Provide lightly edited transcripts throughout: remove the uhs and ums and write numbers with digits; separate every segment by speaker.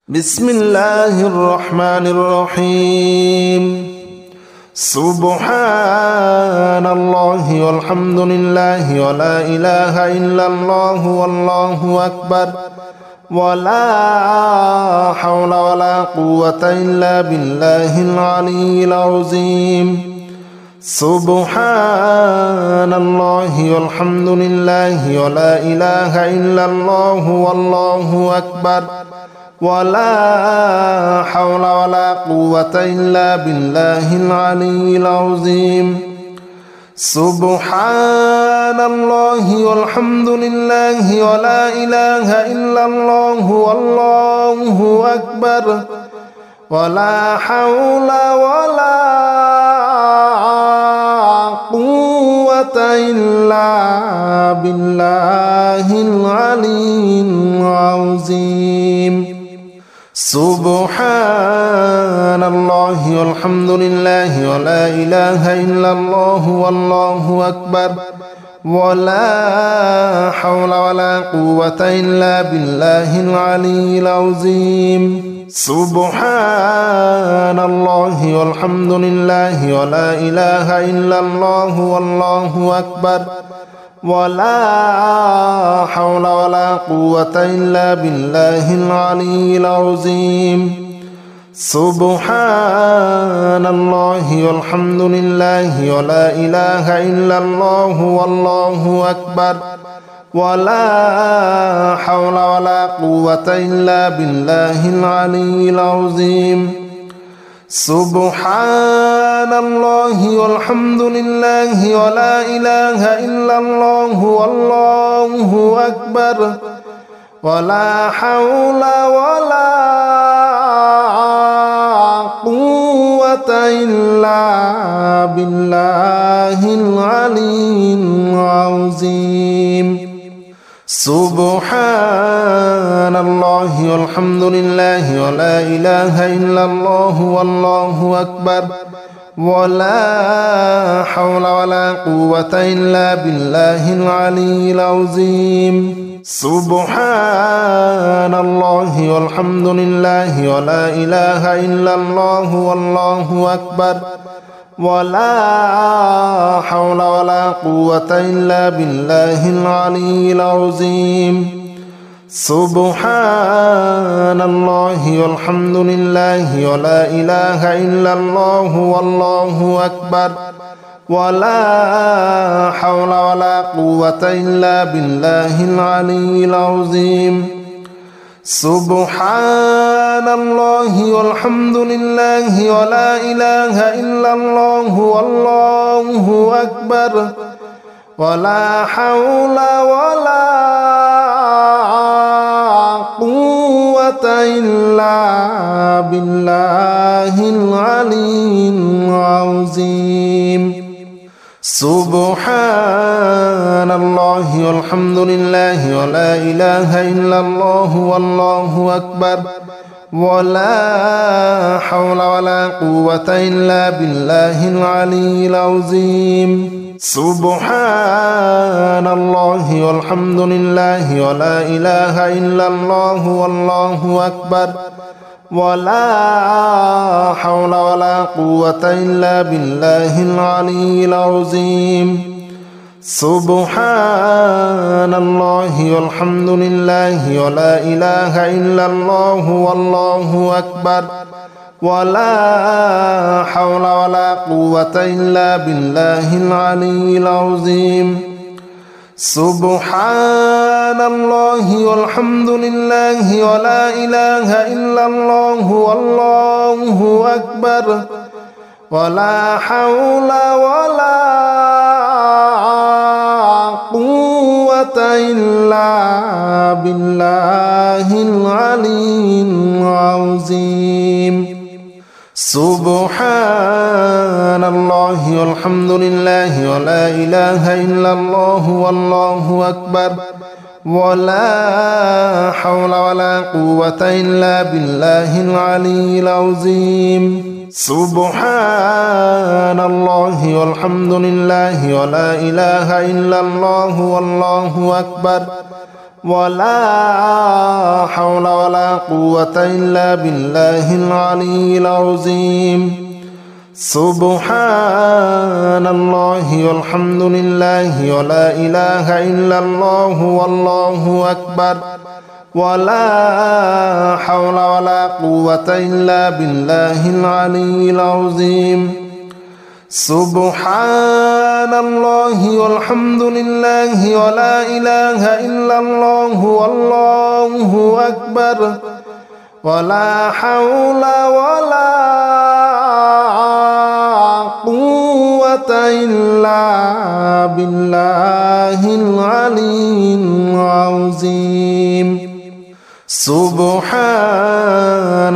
Speaker 1: بسم الله الرحمن الرحيم. سبحان الله والحمد لله ولا إله إلا الله والله أكبر ولا حول ولا قوة إلا بالله العلي العظيم. سبحان الله والحمد لله ولا إله إلا الله والله أكبر ولا حول ولا قوة إلا بالله العلي العظيم. سبحان الله والحمد لله ولا إله إلا الله والله أكبر ولا حول ولا قوة إلا بالله العلي العظيم. سبحان الله والحمد لله ولا إله إلا الله والله أكبر ولا حول ولا قوة إلا بالله العلي العظيم. سبحان الله والحمد لله ولا إله إلا الله والله أكبر ولا حول ولا قوة إلا بالله العلي العظيم. سبحان الله والحمد لله ولا إله إلا الله والله أكبر ولا حول ولا قوة إلا بالله العلي العظيم. سبحان الله والحمد لله ولا إله إلا الله والله أكبر ولا حول ولا قوة إلا بالله العلي العظيم. سبحان الله والحمد لله ولا إله إلا الله والله أكبر ولا حول ولا قوة إلا بالله العلي العظيم. سبحان الله والحمد لله ولا إله إلا الله والله أكبر ولا حول ولا قوة إلا بالله العلي العظيم. سبحان الله والحمد لله ولا إله إلا الله والله أكبر ولا حول ولا قوة إلا بالله العلي العظيم. سبحان الله والحمد لله ولا إله إلا الله والله أكبر ولا حول ولا قوة إلا بالله العلي العظيم. سبحان الله والحمد لله ولا إله إلا الله والله أكبر ولا حول ولا قوة إلا بالله العلي العظيم. سبحان الله والحمد لله ولا إله إلا الله والله أكبر ولا حول ولا قوة إلا بالله العلي العظيم. سبحان الله والحمد لله ولا إله إلا الله والله أكبر ولا حول ولا قوة إلا بالله العلي العظيم. سبحان الله والحمد لله ولا إله إلا الله والله أكبر ولا حول ولا قوة إلا بالله العلي العظيم. سبحان الله والحمد لله ولا إله إلا الله والله أكبر ولا حول ولا قوة إلا بالله العلي العظيم. سبحان الله والحمد لله ولا إله إلا الله والله أكبر ولا حول ولا قوة إلا بالله العلي العظيم سبحان الله والحمد لله ولا إله إلا الله والله أكبر ولا حول ولا قوة إلا بالله العلي العظيم سبحان الله والحمد لله ولا إله إلا الله والله أكبر ولا حول ولا قوة إلا بالله العلي العظيم سبحان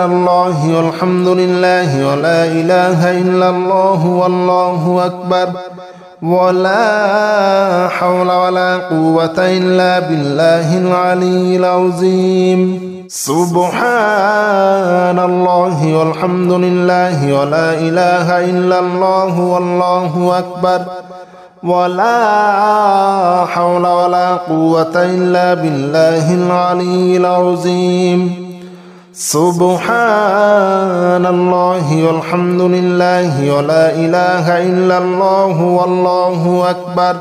Speaker 1: الله والحمد لله ولا إله إلا الله والله أكبر ولا حول ولا قوة إلا بالله العلي العظيم سبحان الله والحمد لله ولا إله إلا الله والله أكبر ولا حول ولا قوة إلا بالله العلي العظيم سبحان الله والحمد لله ولا إله إلا الله والله أكبر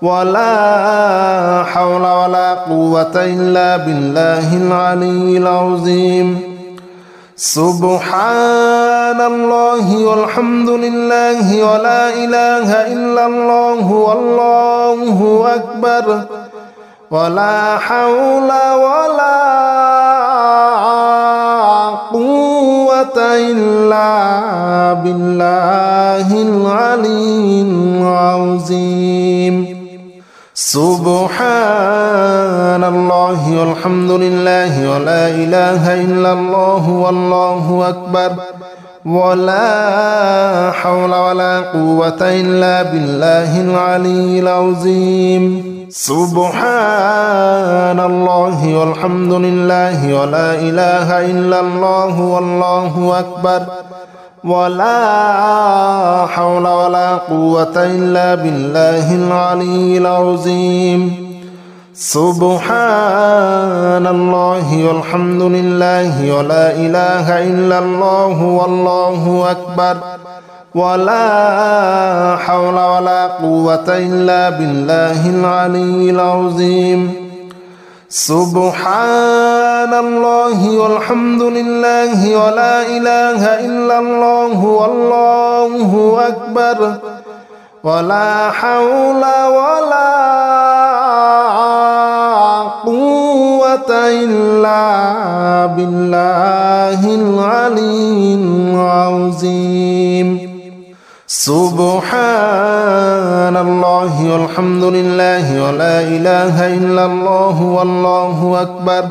Speaker 1: ولا حول ولا قوة إلا بالله العلي العظيم سبحان الله والحمد لله ولا إله إلا الله والله أكبر ولا حول ولا قوة إلا بالله العلي العظيم سبحان الله والحمد لله ولا إله إلا الله والله أكبر ولا حول ولا قوة إلا بالله العلي العظيم سبحان الله والحمد لله ولا إله إلا الله والله أكبر ولا حول ولا قوة إلا بالله العلي العظيم سبحان الله والحمد لله ولا إله إلا الله والله أكبر ولا حول ولا قوة إلا بالله العلي العظيم سبحان الله والحمد لله ولا إله إلا الله والله أكبر ولا حول ولا قوة إلا بالله العلي العظيم سبحان الله والحمد لله ولا إله إلا الله والله أكبر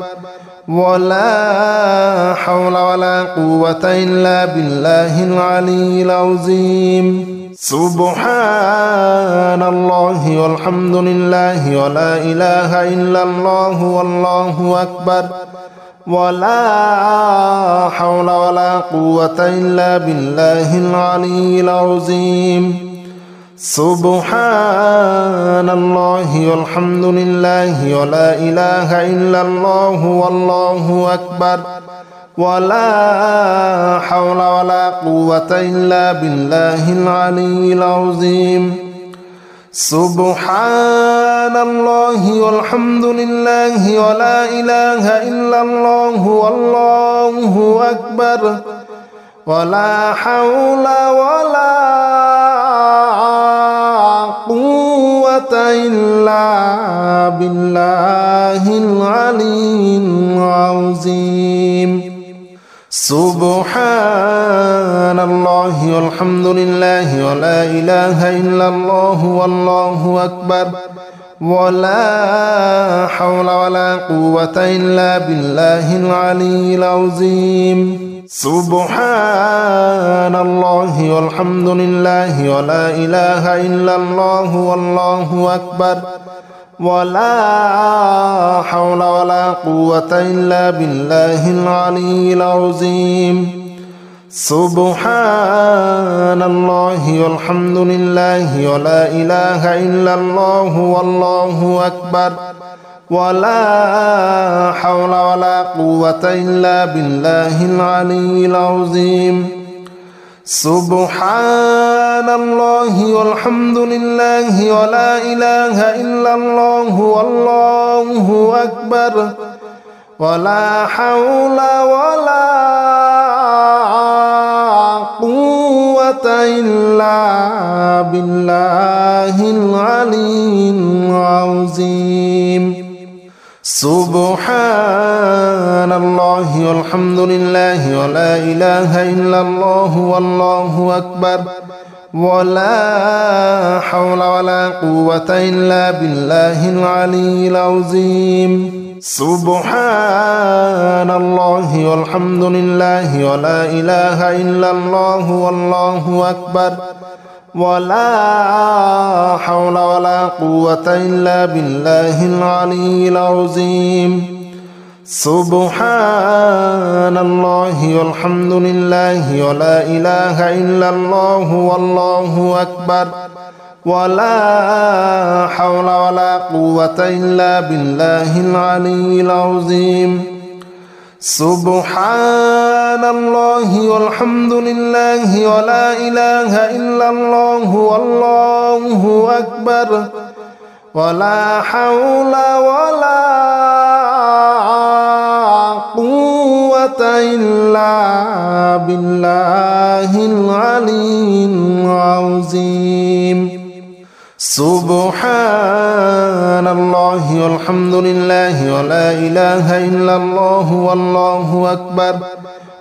Speaker 1: ولا حول ولا قوة إلا بالله العلي العظيم سبحان الله والحمد لله ولا إله إلا الله والله أكبر ولا حول ولا قوة إلا بالله العلي العظيم سبحان الله والحمد لله ولا إله إلا الله والله أكبر ولا حول ولا قوة إلا بالله العلي العظيم سبحان الله والحمد لله ولا إله إلا الله والله أكبر ولا حول ولا قوة إلا بالله العلي العظيم سبحان الله والحمد لله ولا إله إلا الله والله أكبر ولا حول ولا قوة إلا بالله العلي العظيم سبحان الله والحمد لله ولا إله إلا الله والله أكبر ولا حول ولا قوة إلا بالله العلي العظيم سبحان الله والحمد لله ولا إله إلا الله والله أكبر ولا حول ولا قوة إلا بالله العلي العظيم سبحان الله والحمد لله ولا إله إلا الله والله أكبر ولا حول ولا قوة إلا بالله العلي العظيم سبحان الله والحمد لله ولا إله إلا الله والله أكبر ولا حول ولا قوة إلا بالله العلي العظيم سبحان الله والحمد لله ولا إله إلا الله والله أكبر ولا حول ولا قوة إلا بالله العلي العظيم سبحان الله والحمد لله ولا إله إلا الله والله أكبر ولا حول ولا قوة إلا بالله العلي العظيم سبحان الله والحمد لله ولا إله إلا الله والله أكبر ولا حول ولا قوة إلا بالله العلي العظيم سبحان الله والحمد لله ولا إله إلا الله والله أكبر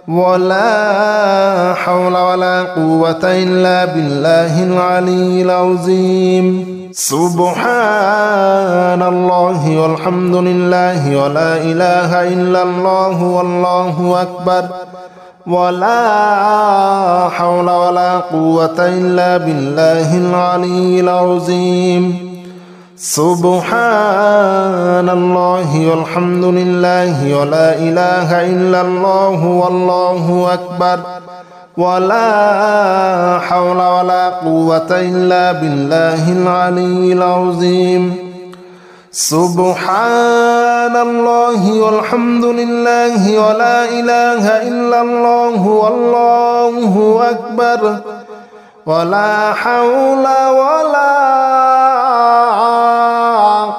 Speaker 1: ولا حول ولا قوة إلا بالله العلي العظيم سبحان الله والحمد لله ولا إله إلا الله والله أكبر ولا حول ولا قوة إلا بالله العلي العظيم سبحان الله والحمد لله ولا إله إلا الله والله أكبر ولا حول ولا قوة إلا بالله العلي العظيم سبحان الله والحمد لله ولا إله إلا الله والله أكبر ولا حول ولا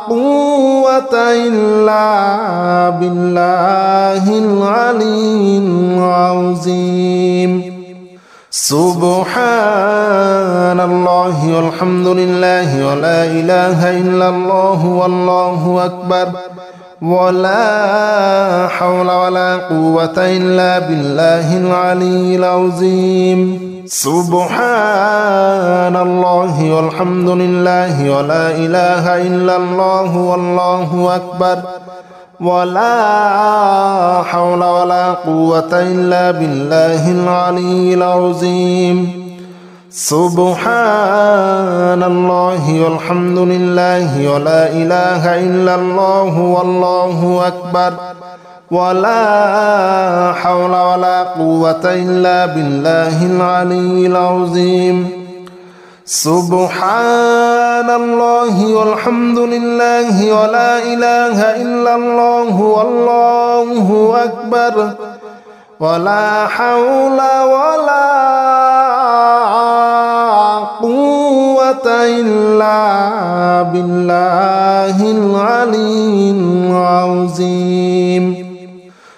Speaker 1: قوة إلا بالله العلي العظيم سبحان الله والحمد لله ولا إله إلا الله والله أكبر ولا حول ولا قوة إلا بالله العلي العظيم سبحان الله والحمد لله ولا إله إلا الله والله أكبر ولا حول ولا قوة إلا بالله العلي العظيم سبحان الله والحمد لله ولا إله إلا الله والله أكبر ولا حول ولا قوة إلا بالله العلي العظيم سبحان الله والحمد لله ولا إله إلا الله والله أكبر ولا حول ولا قوة إلا بالله العلي العظيم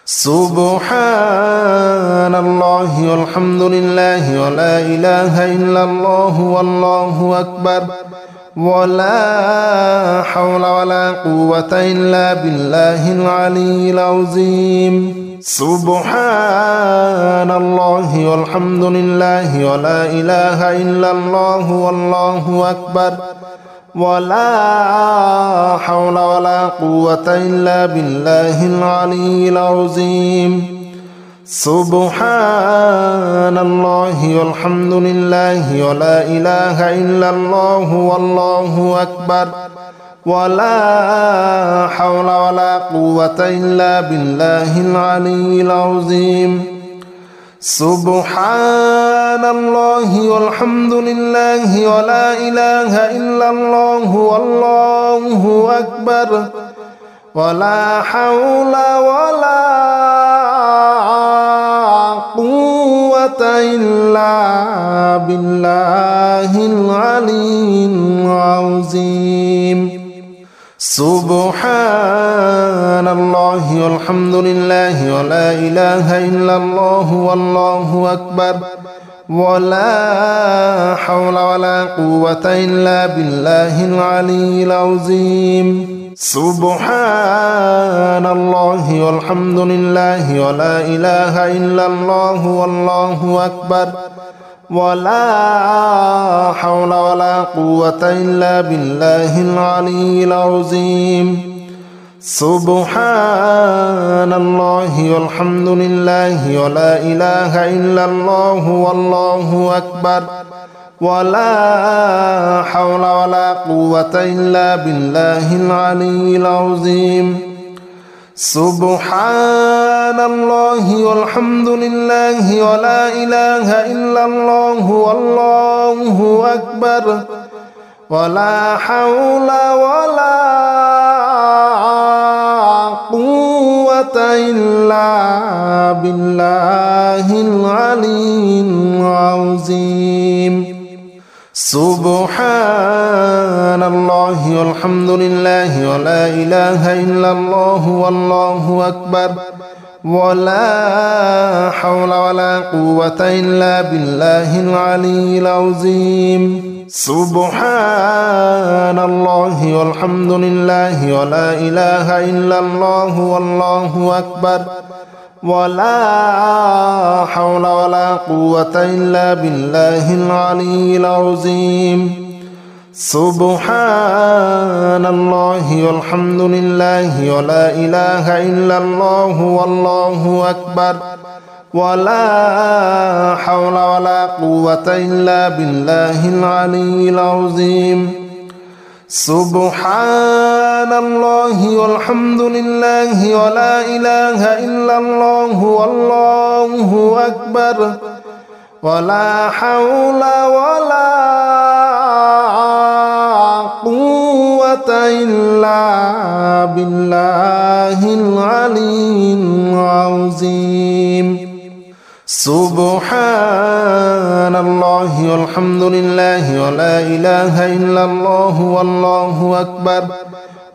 Speaker 1: سبحان الله والحمد لله ولا إله إلا الله والله أكبر ولا حول ولا قوة إلا بالله العلي العظيم سبحان الله والحمد لله ولا إله إلا الله والله أكبر ولا حول ولا قوة إلا بالله العلي العظيم سبحان الله والحمد لله ولا إله إلا الله والله أكبر ولا حول ولا قوة إلا بالله العلي العظيم سبحان الله والحمد لله ولا إله إلا الله والله أكبر ولا حول ولا قوة إلا بالله العلي العظيم. سبحان الله والحمد لله ولا إله إلا الله والله أكبر ولا حول ولا قوة إلا بالله العلي العظيم. سبحان الله والحمد لله ولا إله إلا الله والله أكبر ولا حول ولا قوة إلا بالله العلي العظيم. سبحان الله والحمد لله ولا إله إلا الله والله أكبر ولا حول ولا قوة إلا بالله العلي العظيم. سبحان الله والحمد لله ولا إله إلا الله والله أكبر ولا حول ولا قوة إلا بالله العلي العظيم. سبحان الله والحمد لله ولا إله إلا الله والله أكبر ولا حول ولا قوة إلا بالله العلي العظيم. سبحان الله والحمد لله ولا إله إلا الله والله أكبر ولا حول ولا قوة إلا بالله العلي العظيم. سبحان الله والحمد لله ولا إله إلا الله والله أكبر ولا حول ولا قوة إلا بالله العلي العظيم. سبحان الله والحمد لله ولا إله إلا الله والله أكبر ولا حول ولا قوة إلا بالله العلي العظيم. سبحان الله والحمد لله ولا إله إلا الله والله أكبر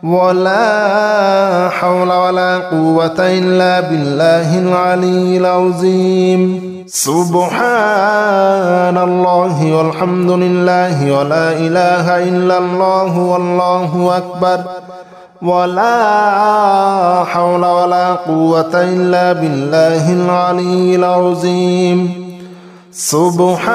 Speaker 1: ولا حول ولا قوة إلا بالله العلي العظيم. سبحان الله والحمد لله ولا إله إلا الله والله أكبر ولا حول ولا قوة إلا بالله العلي العظيم. سبحان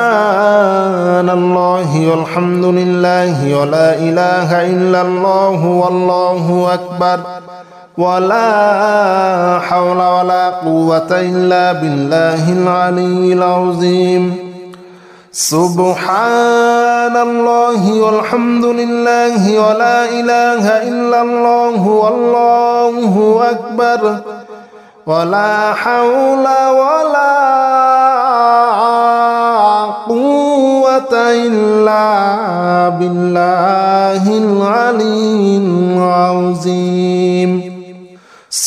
Speaker 1: الله والحمد لله ولا إله إلا الله والله أكبر ولا حول ولا قوة إلا بالله العلي العظيم. سبحان الله والحمد لله ولا إله إلا الله والله أكبر ولا حول ولا قوة إلا بالله العلي العظيم.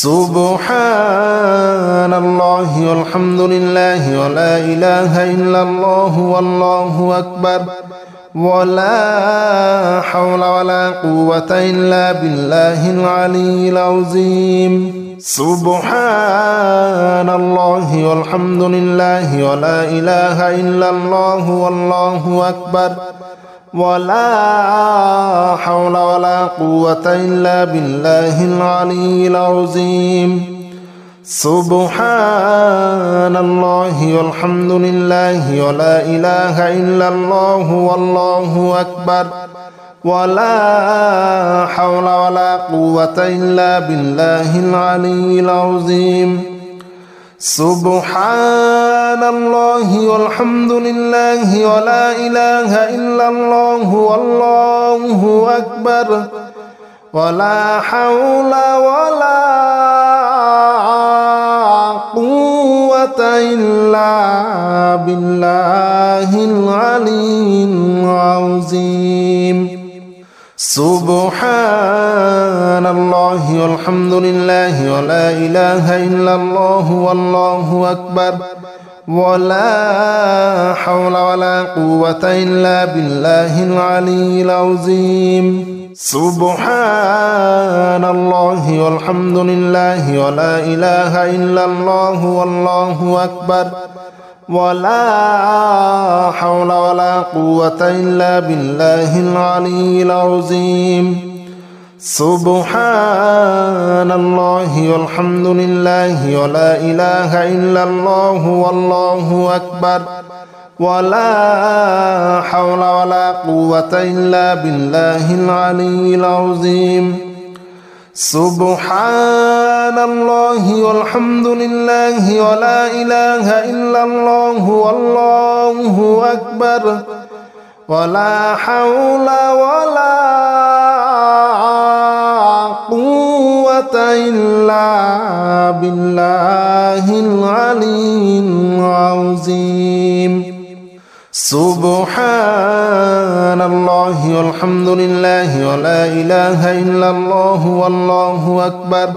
Speaker 1: سبحان الله والحمد لله ولا إله إلا الله والله أكبر ولا حول ولا قوة إلا بالله العلي العظيم. سبحان الله والحمد لله ولا إله إلا الله والله أكبر ولا حول ولا قوة إلا بالله العلي العظيم. سبحان الله والحمد لله ولا إله إلا الله والله أكبر ولا حول ولا قوة إلا بالله العلي العظيم. سبحان الله والحمد لله ولا إله إلا الله والله أكبر ولا حول ولا قوة إلا بالله العلي العظيم. سبحان الله والحمد لله ولا إله إلا الله والله أكبر ولا حول ولا قوة إلا بالله العلي العظيم سبحان الله والحمد لله ولا إله إلا الله والله أكبر ولا حول ولا قوة إلا بالله العلي العظيم سبحان الله والحمد لله ولا إله إلا الله والله أكبر ولا حول ولا قوة إلا بالله العلي العظيم سبحان الله والحمد لله ولا إله إلا الله والله أكبر ولا حول ولا قوة إلا بالله العلي العظيم سبحان الله والحمد لله ولا إله إلا الله والله أكبر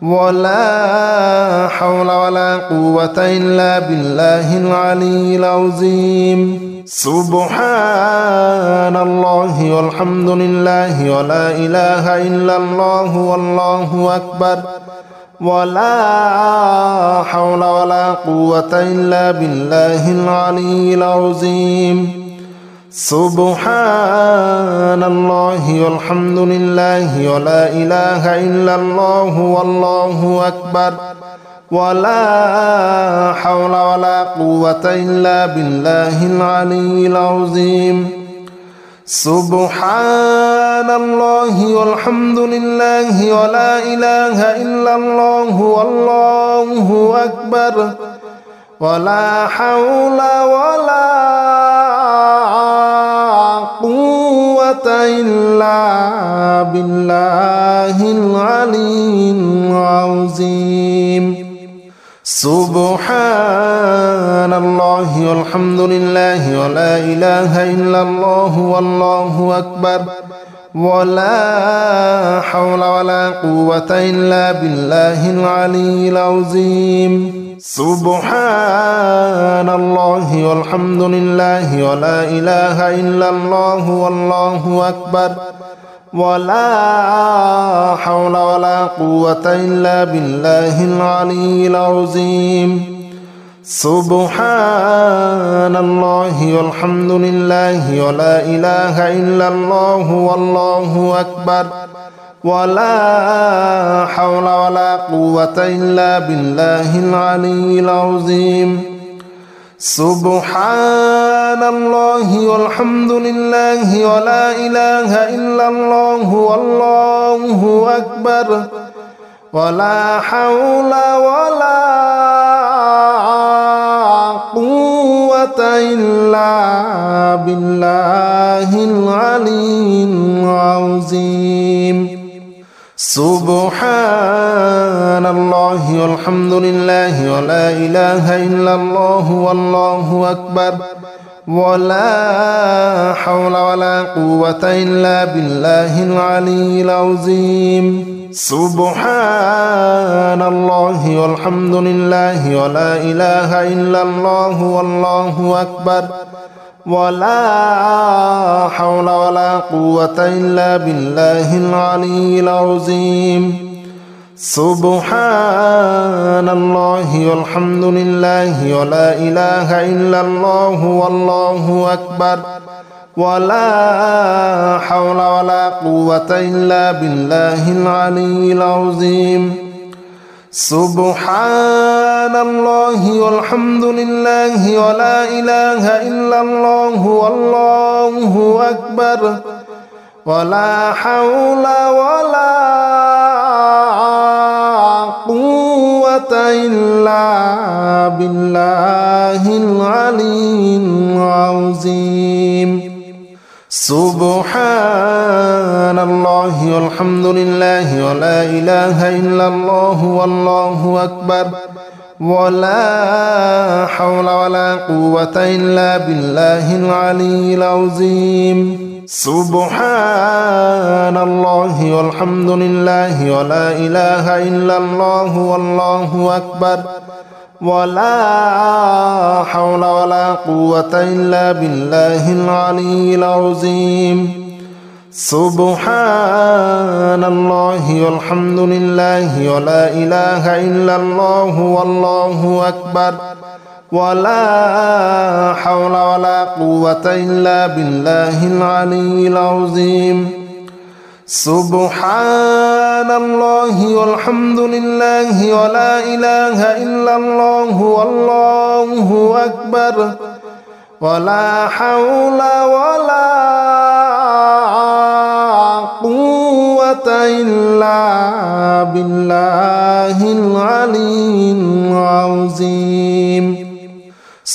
Speaker 1: ولا حول ولا قوة إلا بالله العلي العظيم سبحان الله والحمد لله ولا إله إلا الله والله أكبر ولا حول ولا قوة إلا بالله العلي العظيم سبحان الله والحمد لله ولا إله إلا الله والله أكبر ولا حول ولا قوة إلا بالله العلي العظيم سبحان الله والحمد لله ولا إله إلا الله والله أكبر ولا حول ولا قوة إلا بالله العلي العظيم سبحان الله والحمد لله ولا إله إلا الله والله أكبر ولا حول ولا قوة إلا بالله العلي العظيم سبحان الله والحمد لله ولا إله إلا الله والله أكبر ولا حول ولا قوة إلا بالله العلي العظيم سبحان الله والحمد لله ولا إله إلا الله والله أكبر ولا حول ولا قوة إلا بالله العلي العظيم سبحان الله والحمد لله ولا إله إلا الله والله أكبر ولا حول ولا قوة إلا بالله العلي العظيم سبحان الله والحمد لله ولا إله إلا الله والله أكبر ولا حول ولا قوة إلا بالله العلي العظيم سبحان الله والحمد لله ولا إله إلا الله والله أكبر ولا حول ولا قوة إلا بالله العلي العظيم سبحان الله والحمد لله ولا إله إلا الله والله أكبر ولا حول ولا قوة إلا بالله العلي العظيم سبحان الله والحمد لله ولا إله إلا الله والله أكبر ولا حول ولا قوة إلا بالله العلي العظيم سبحان الله والحمد لله ولا إله إلا الله والله أكبر ولا حول ولا قوة إلا بالله العلي العظيم سبحان الله والحمد لله ولا إله إلا الله والله أكبر ولا حول ولا قوة إلا بالله العلي العظيم سبحان الله والحمد لله ولا إله إلا الله والله أكبر ولا حول ولا قوة إلا بالله العلي العظيم سبحان الله والحمد لله ولا إله إلا الله والله أكبر ولا حول ولا قوة إلا بالله العلي العظيم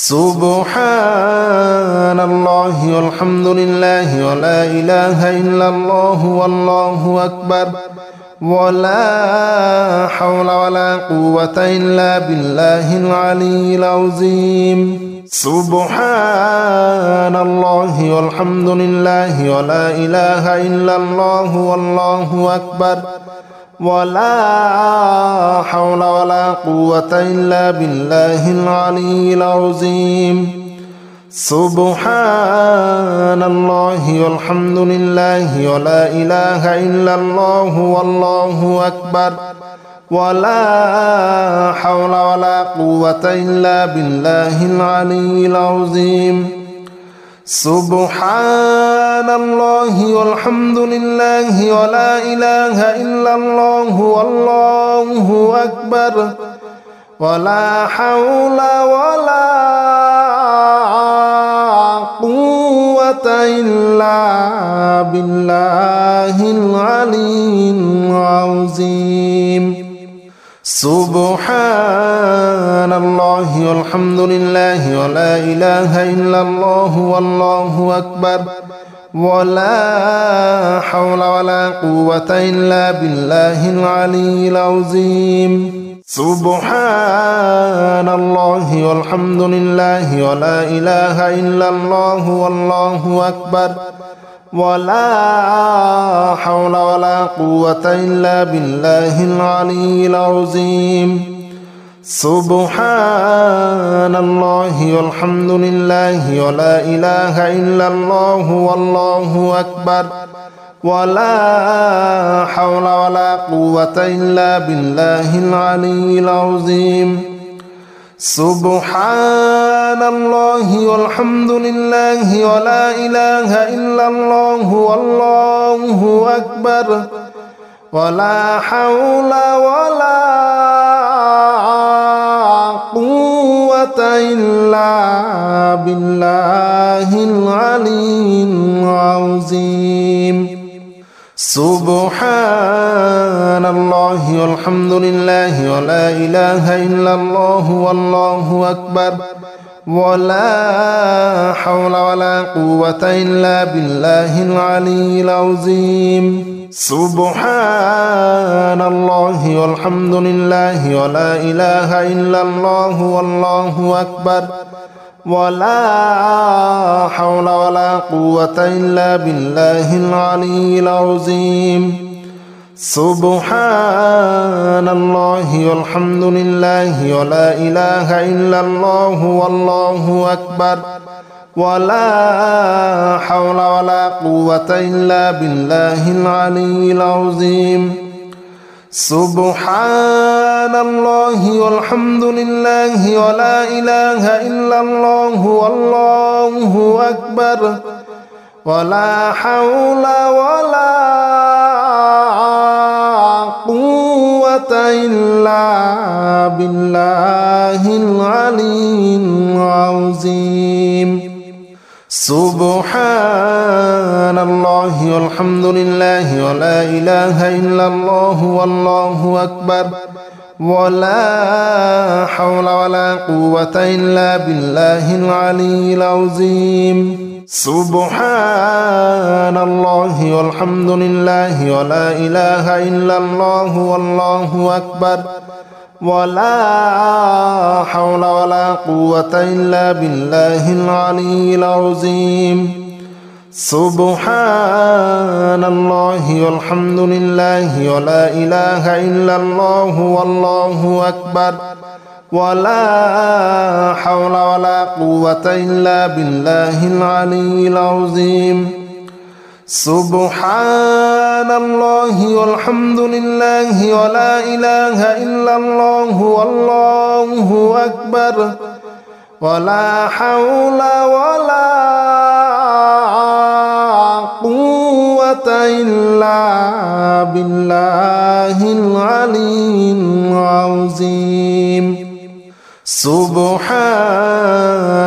Speaker 1: سبحان الله والحمد لله ولا إله إلا الله والله أكبر ولا حول ولا قوة إلا بالله العلي العظيم سبحان الله والحمد لله ولا إله إلا الله والله أكبر ولا حول ولا قوة إلا بالله العلي العظيم سبحان الله والحمد لله ولا إله إلا الله والله أكبر ولا حول ولا قوة إلا بالله العلي العظيم سبحان الله والحمد لله ولا إله إلا الله والله أكبر ولا حول ولا قوة إلا بالله العلي العظيم سبحان الله والحمد لله ولا إله إلا الله والله أكبر ولا حول ولا قوة إلا بالله العلي العظيم سبحان الله والحمد لله ولا إله إلا الله والله أكبر ولا حول ولا قوة إلا بالله العلي العظيم سبحان الله والحمد لله ولا إله إلا الله والله أكبر ولا حول ولا قوة إلا بالله العلي العظيم سبحان الله والحمد لله ولا إله إلا الله والله أكبر ولا حول ولا قوة إلا بالله العلي العظيم سبحان الله والحمد لله ولا إله إلا الله والله أكبر ولا حول ولا قوة إلا بالله العلي العظيم سبحان الله والحمد لله ولا إله إلا الله والله أكبر ولا حول ولا قوة إلا بالله العلي العظيم سبحان الله والحمد لله ولا إله إلا الله والله أكبر ولا حول ولا قوة إلا بالله العلي العظيم سبحان الله والحمد لله ولا إله إلا الله والله أكبر ولا حول ولا قوة إلا بالله العلي العظيم سبحان الله والحمد لله ولا إله إلا الله والله أكبر ولا حول ولا قوة إلا بالله العلي العظيم سبحان الله والحمد لله ولا إله إلا الله والله أكبر ولا حول ولا قوة إلا بالله العلي العظيم سبحان الله والحمد لله ولا إله إلا الله والله أكبر ولا حول ولا قوة إلا بالله العلي العظيم سبحان الله والحمد لله ولا إله إلا الله والله أكبر ولا حول ولا قوة إلا بالله العلي العظيم سبحان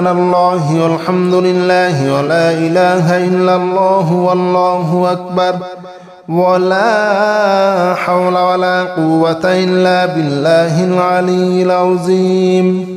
Speaker 1: الله والحمد لله ولا إله إلا الله والله أكبر ولا حول ولا قوة إلا بالله العلي العظيم